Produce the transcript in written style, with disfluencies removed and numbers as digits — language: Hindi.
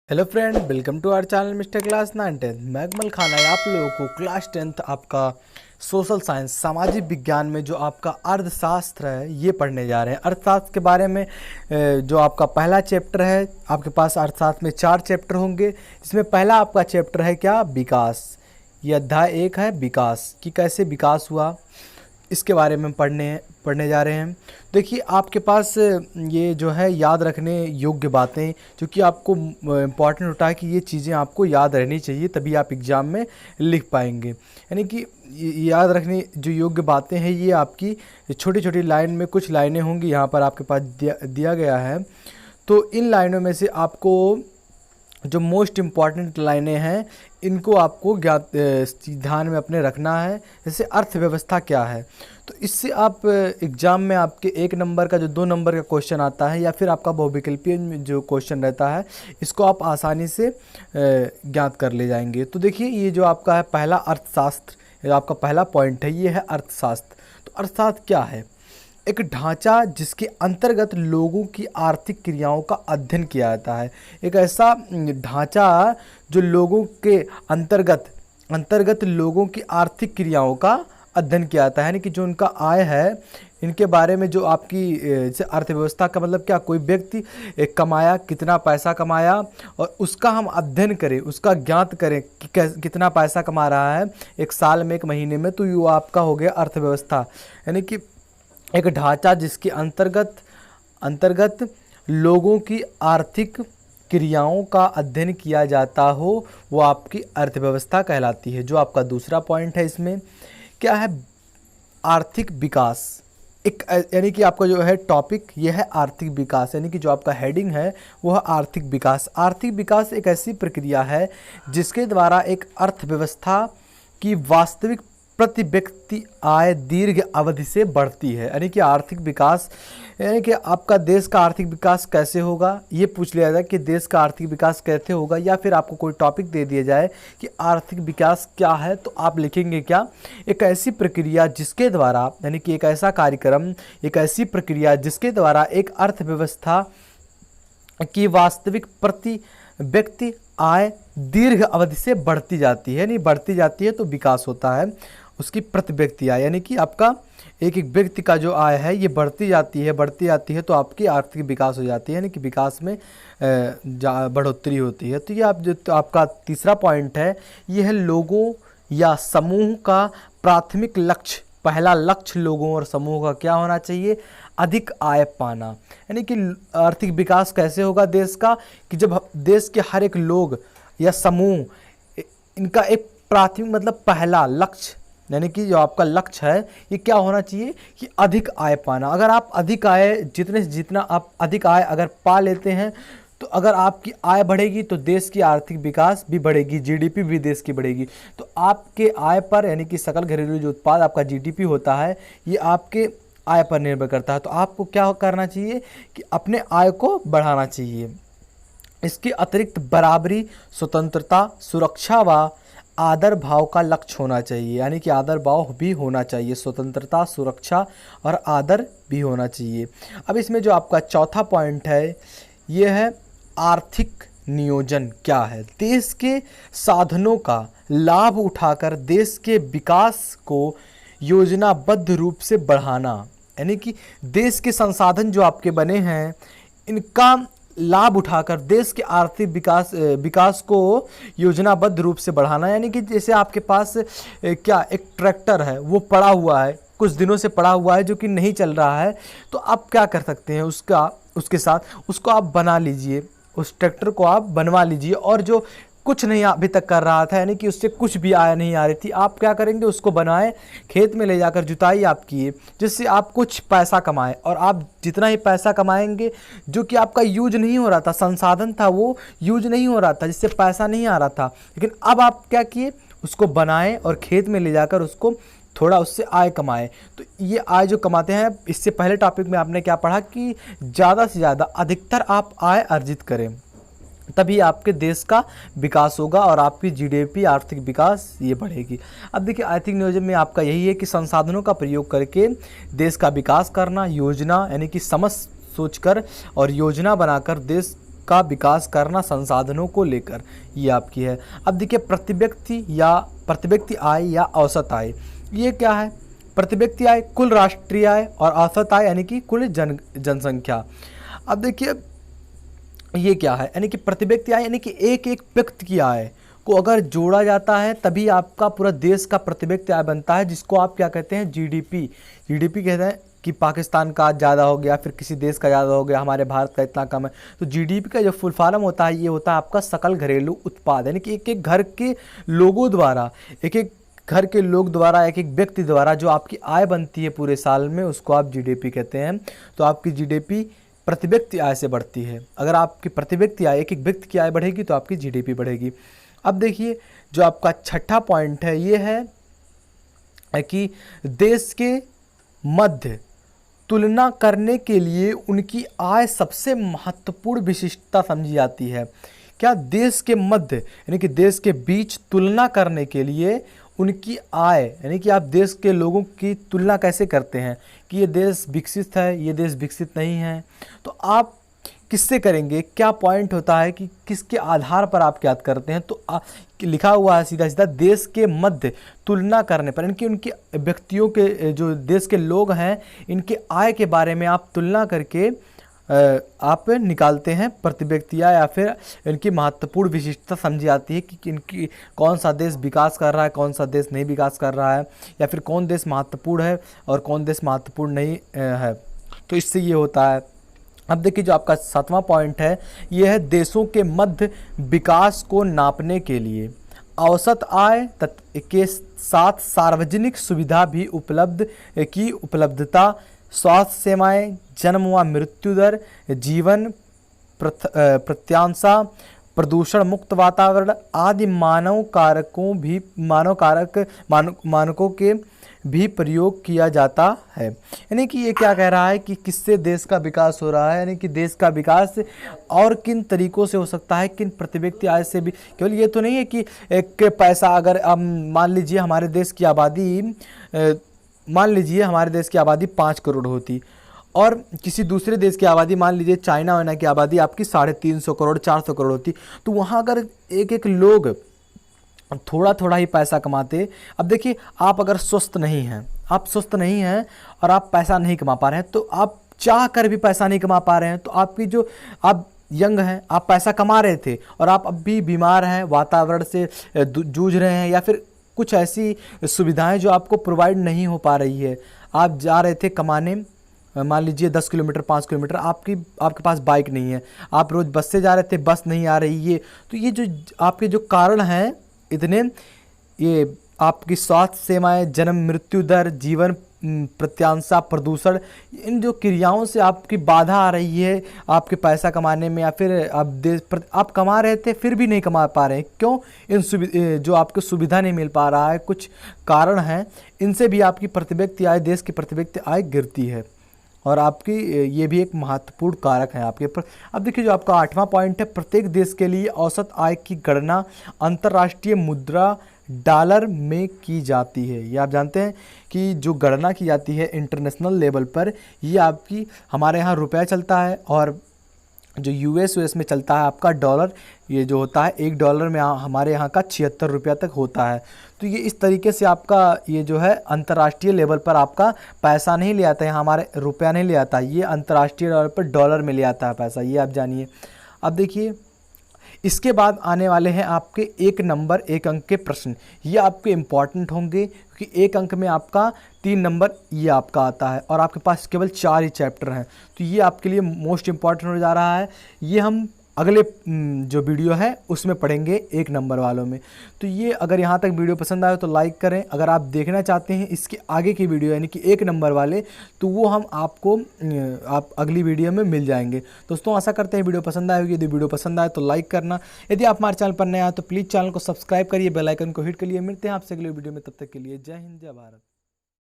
Hello friend, welcome to our channel Mister class 9 10। मैं अकमल खान है आप लोगों को क्लास 10th आपका सोशल साइंस सामाजिक विज्ञान में जो आपका अर्थशास्त्र है ये पढ़ने जा रहे हैं। अर्थशास्त्र के बारे में जो आपका पहला चैप्टर है, आपके पास अर्थशास्त्र में 4 चैप्टर होंगे। इसमें पहला आपका चैप्टर है क्या, विकास। ये अध्याय 1 है विकास, कि कैसे विकास हुआ, इसके बारे में पढ़ने जा रहे हैं। देखिए आपके पास ये जो है याद रखने योग्य बातें, क्योंकि आपको इम्पॉर्टेंट होता है कि ये चीज़ें आपको याद रहनी चाहिए, तभी आप एग्ज़ाम में लिख पाएंगे। यानी कि याद रखने जो योग्य बातें हैं ये आपकी छोटी छोटी लाइन में कुछ लाइनें होंगी, यहाँ पर आपके पास दिया गया है। तो इन लाइनों में से आपको जो मोस्ट इम्पॉर्टेंट लाइनें हैं इनको आपको ध्यान में अपने रखना है। जैसे अर्थव्यवस्था क्या है, तो इससे आप एग्ज़ाम में आपके 1 नंबर का जो 2 नंबर का क्वेश्चन आता है या फिर आपका बहुविकल्पीय में जो क्वेश्चन रहता है, इसको आप आसानी से ज्ञात कर ले जाएंगे। तो देखिए ये जो आपका है पहला अर्थशास्त्र, ये आपका पहला पॉइंट है, ये है अर्थशास्त्र। तो अर्थशास्त्र क्या है? एक ढांचा जिसके अंतर्गत लोगों की आर्थिक क्रियाओं का अध्ययन किया जाता है। एक ऐसा ढांचा जो लोगों के अंतर्गत लोगों की आर्थिक क्रियाओं का अध्ययन किया जाता है, यानी कि जो उनका आय है, इनके बारे में जो आपकी जैसे अर्थव्यवस्था का मतलब क्या, कोई व्यक्ति कमाया, कितना पैसा कमाया और उसका हम अध्ययन करें, उसका ज्ञात करें कि कितना पैसा कमा रहा है एक साल में, एक महीने में, तो ये आपका हो गया अर्थव्यवस्था। यानी कि एक ढांचा जिसके अंतर्गत लोगों की आर्थिक क्रियाओं का अध्ययन किया जाता हो, वो आपकी अर्थव्यवस्था कहलाती है। जो आपका दूसरा पॉइंट है इसमें क्या है, आर्थिक विकास। एक यानी कि आपका जो है टॉपिक ये है आर्थिक विकास, यानी कि जो आपका हेडिंग है वो है आर्थिक विकास। आर्थिक विकास एक ऐसी प्रक्रिया है जिसके द्वारा एक अर्थव्यवस्था की वास्तविक प्रति व्यक्ति आय दीर्घ अवधि से बढ़ती है। यानी कि आर्थिक विकास, यानी कि आपका देश का आर्थिक विकास कैसे होगा, ये पूछ लिया जाए कि देश का आर्थिक विकास कैसे होगा, या फिर आपको कोई टॉपिक दे दिया जाए कि आर्थिक विकास क्या है, तो आप लिखेंगे क्या, एक ऐसी प्रक्रिया जिसके द्वारा, यानी कि एक ऐसा कार्यक्रम, एक ऐसी प्रक्रिया जिसके द्वारा एक अर्थव्यवस्था की वास्तविक प्रति व्यक्ति आय दीर्घ अवधि से बढ़ती जाती है। नहीं बढ़ती जाती है तो विकास होता है, उसकी प्रति व्यक्ति आय, यानी कि आपका एक एक व्यक्ति का जो आय है ये बढ़ती जाती है तो आपकी आर्थिक विकास हो जाती है, यानी कि विकास में बढ़ोतरी होती है। तो ये आप जो आपका तीसरा पॉइंट है, ये है लोगों या समूह का प्राथमिक लक्ष्य। पहला लक्ष्य लोगों और समूह का क्या होना चाहिए, अधिक आय पाना। यानी कि आर्थिक विकास कैसे होगा देश का, कि जब देश के हर एक लोग या समूह, इनका एक प्राथमिक मतलब पहला लक्ष्य, यानी कि जो आपका लक्ष्य है ये क्या होना चाहिए कि अधिक आय पाना। अगर आप अधिक आय जितना आप अधिक आय अगर पा लेते हैं, तो अगर आपकी आय बढ़ेगी तो देश की आर्थिक विकास भी बढ़ेगी, जीडीपी भी देश की बढ़ेगी। तो आपके आय पर, यानी कि सकल घरेलू जो उत्पाद आपका जीडीपी होता है, ये आपके आय पर निर्भर करता है। तो आपको क्या करना चाहिए कि अपने आय को बढ़ाना चाहिए। इसके अतिरिक्त बराबरी, स्वतंत्रता, सुरक्षा व आदर भाव का लक्ष्य होना चाहिए, यानी कि आदर भाव भी होना चाहिए, स्वतंत्रता, सुरक्षा और आदर भी होना चाहिए। अब इसमें जो आपका चौथा पॉइंट है ये है आर्थिक नियोजन क्या है, देश के साधनों का लाभ उठाकर देश के विकास को योजनाबद्ध रूप से बढ़ाना। यानी कि देश के संसाधन जो आपके बने हैं इनका लाभ उठाकर देश के आर्थिक विकास को योजनाबद्ध रूप से बढ़ाना। यानी कि जैसे आपके पास क्या एक ट्रैक्टर है, वो पड़ा हुआ है, कुछ दिनों से पड़ा हुआ है, जो कि नहीं चल रहा है, तो आप क्या कर सकते हैं, उसके साथ उसको आप बना लीजिए, उस ट्रैक्टर को आप बनवा लीजिए। और जो कुछ नहीं अभी तक कर रहा था, यानी कि उससे कुछ भी आय नहीं आ रही थी, आप क्या करेंगे, उसको बनाएं, खेत में ले जाकर जुताई आप किए, जिससे आप कुछ पैसा कमाएं। और आप जितना ही पैसा कमाएंगे, जो कि आपका यूज नहीं हो रहा था, संसाधन था वो यूज नहीं हो रहा था, जिससे पैसा नहीं आ रहा था, लेकिन अब आप क्या किए, उसको बनाएं और खेत में ले जाकर उसको थोड़ा उससे आय कमाएं। तो ये आय जो कमाते हैं, इससे पहले टॉपिक में आपने क्या पढ़ा कि ज़्यादा से ज़्यादा अधिकतर आप आय अर्जित करें, तभी आपके देश का विकास होगा और आपकी जीडीपी आर्थिक विकास ये बढ़ेगी। अब देखिए आर्थिक नियोजन में आपका यही है कि संसाधनों का प्रयोग करके देश का विकास करना, योजना यानी कि समझ सोचकर और योजना बनाकर देश का विकास करना संसाधनों को लेकर, ये आपकी है। अब देखिए प्रतिव्यक्ति आय या औसत आय, ये क्या है? प्रतिव्यक्ति आय कुल राष्ट्रीय आय और औसत आय यानी कि कुल जनसंख्या। अब देखिए ये क्या है, यानी कि प्रतिव्यक्ति आय यानी कि एक एक व्यक्ति की आय को अगर जोड़ा जाता है तभी आपका पूरा देश का प्रतिव्यक्ति आय बनता है, जिसको आप क्या कहते हैं? जीडीपी। जीडीपी कहते हैं कि पाकिस्तान का ज़्यादा हो गया, फिर किसी देश का ज़्यादा हो गया, हमारे भारत का इतना कम है। तो जीडीपी का जो फुल फॉर्म होता है ये होता है आपका सकल घरेलू उत्पाद, यानी कि एक एक घर के लोगों द्वारा, एक एक घर के लोग द्वारा, एक एक व्यक्ति द्वारा जो आपकी आय बनती है पूरे साल में, उसको आप जीडीपी कहते हैं। तो आपकी जीडीपी प्रतिव्यक्ति आय से बढ़ती है। अगर आपकी प्रतिव्यक्ति आय, एक एक व्यक्ति की आय बढ़ेगी तो आपकी जीडीपी बढ़ेगी। अब देखिए जो आपका छठा पॉइंट है ये है कि देश के मध्य तुलना करने के लिए उनकी आय सबसे महत्वपूर्ण विशिष्टता समझी जाती है। क्या? देश के मध्य यानी कि देश के बीच तुलना करने के लिए उनकी आय, यानी कि आप देश के लोगों की तुलना कैसे करते हैं कि ये देश विकसित है, ये देश विकसित नहीं है, तो आप किससे करेंगे? क्या पॉइंट होता है कि किसके आधार पर आप क्या करते हैं? तो लिखा हुआ है सीधा सीधा देश के मध्य तुलना करने पर, इनकी उनके व्यक्तियों के जो देश के लोग हैं इनके आय के बारे में आप तुलना करके आप निकालते हैं प्रतिव्यक्ति आय, या फिर इनकी महत्वपूर्ण विशिष्टता समझी जाती है कि इनकी कौन सा देश विकास कर रहा है, कौन सा देश नहीं विकास कर रहा है, या फिर कौन देश महत्वपूर्ण है और कौन देश महत्वपूर्ण नहीं है। तो इससे ये होता है। अब देखिए जो आपका सातवां पॉइंट है ये है देशों के मध्य विकास को नापने के लिए औसत आय के साथ सार्वजनिक सुविधा भी उपलब्धता, स्वास्थ्य सेवाएं, जन्म व मृत्यु दर, जीवन प्रत्याशा, प्रदूषण मुक्त वातावरण आदि मानकों के भी प्रयोग किया जाता है। यानी कि ये क्या कह रहा है कि किससे देश का विकास हो रहा है, यानी कि देश का विकास और किन तरीकों से हो सकता है, किन प्रतिव्यक्ति आय से भी। केवल ये तो नहीं है कि एक पैसा, अगर अब मान लीजिए हमारे देश की आबादी 5 करोड़ होती और किसी दूसरे देश की आबादी, मान लीजिए चाइना वाइना की आबादी आपकी 350 करोड़ 400 करोड़ होती, तो वहाँ अगर एक एक लोग थोड़ा थोड़ा ही पैसा कमाते। अब देखिए आप अगर स्वस्थ नहीं हैं और आप पैसा नहीं कमा पा रहे हैं, तो आप चाह कर भी पैसा नहीं कमा पा रहे हैं, तो आपकी जो आप यंग हैं, आप पैसा कमा रहे थे और आप अब भी बीमार हैं, वातावरण से जूझ रहे हैं, या फिर कुछ ऐसी सुविधाएं जो आपको प्रोवाइड नहीं हो पा रही है। आप जा रहे थे कमाने, मान लीजिए 10 किलोमीटर 5 किलोमीटर, आपके पास बाइक नहीं है, आप रोज़ बस से जा रहे थे, बस नहीं आ रही है, तो ये जो आपके जो कारण हैं इतने, ये आपकी स्वास्थ्य सेवाएं, जन्म मृत्यु दर, जीवन प्रत्याशा, प्रदूषण, इन जो क्रियाओं से आपकी बाधा आ रही है आपके पैसा कमाने में, या फिर आप कमा रहे थे फिर भी नहीं कमा पा रहे हैं। क्यों? जो आपको सुविधा नहीं मिल पा रहा है, कुछ कारण हैं, इनसे भी आपकी प्रतिव्यक्ति आय, देश की प्रतिव्यक्ति आय गिरती है और आपकी ये भी एक महत्वपूर्ण कारक है आपके पर। अब देखिए जो आपका 8वां पॉइंट है, प्रत्येक देश के लिए औसत आय की गणना अंतर्राष्ट्रीय मुद्रा डॉलर में की जाती है। ये आप जानते हैं कि जो गणना की जाती है इंटरनेशनल लेवल पर, ये आपकी, हमारे यहाँ रुपया चलता है और जो यूएस में चलता है आपका डॉलर, ये जो होता है $1 में हमारे यहाँ का 76 रुपया तक होता है। तो ये इस तरीके से आपका ये जो है अंतर्राष्ट्रीय लेवल पर आपका पैसा नहीं ले आता है, हमारे रुपया नहीं ले आता, ये अंतर्राष्ट्रीय लेवल पर डॉलर में ले आता है पैसा, ये आप जानिए। अब देखिए इसके बाद आने वाले हैं आपके 1 नंबर 1 अंक के प्रश्न। ये आपके इम्पॉर्टेंट होंगे क्योंकि 1 अंक में आपका 3 नंबर ये आपका आता है और आपके पास केवल 4 ही चैप्टर हैं, तो ये आपके लिए मोस्ट इम्पॉर्टेंट हो जा रहा है। ये हम अगले जो वीडियो है उसमें पढ़ेंगे 1 नंबर वालों में। तो ये अगर यहाँ तक वीडियो पसंद आए तो लाइक करें। अगर आप देखना चाहते हैं इसके आगे की वीडियो यानी कि 1 नंबर वाले, तो वो हम आपको आप अगली वीडियो में मिल जाएंगे। दोस्तों आशा करते हैं वीडियो पसंद आएगी। यदि वीडियो पसंद आए तो लाइक करना। यदि आप हमारे चैनल पर नए आए तो प्लीज़ चैनल को सब्सक्राइब करिए, बेल आइकन को हिट करिए। मिलते हैं आपसे अगले वीडियो में, तब तक के लिए जय हिंद जय भारत।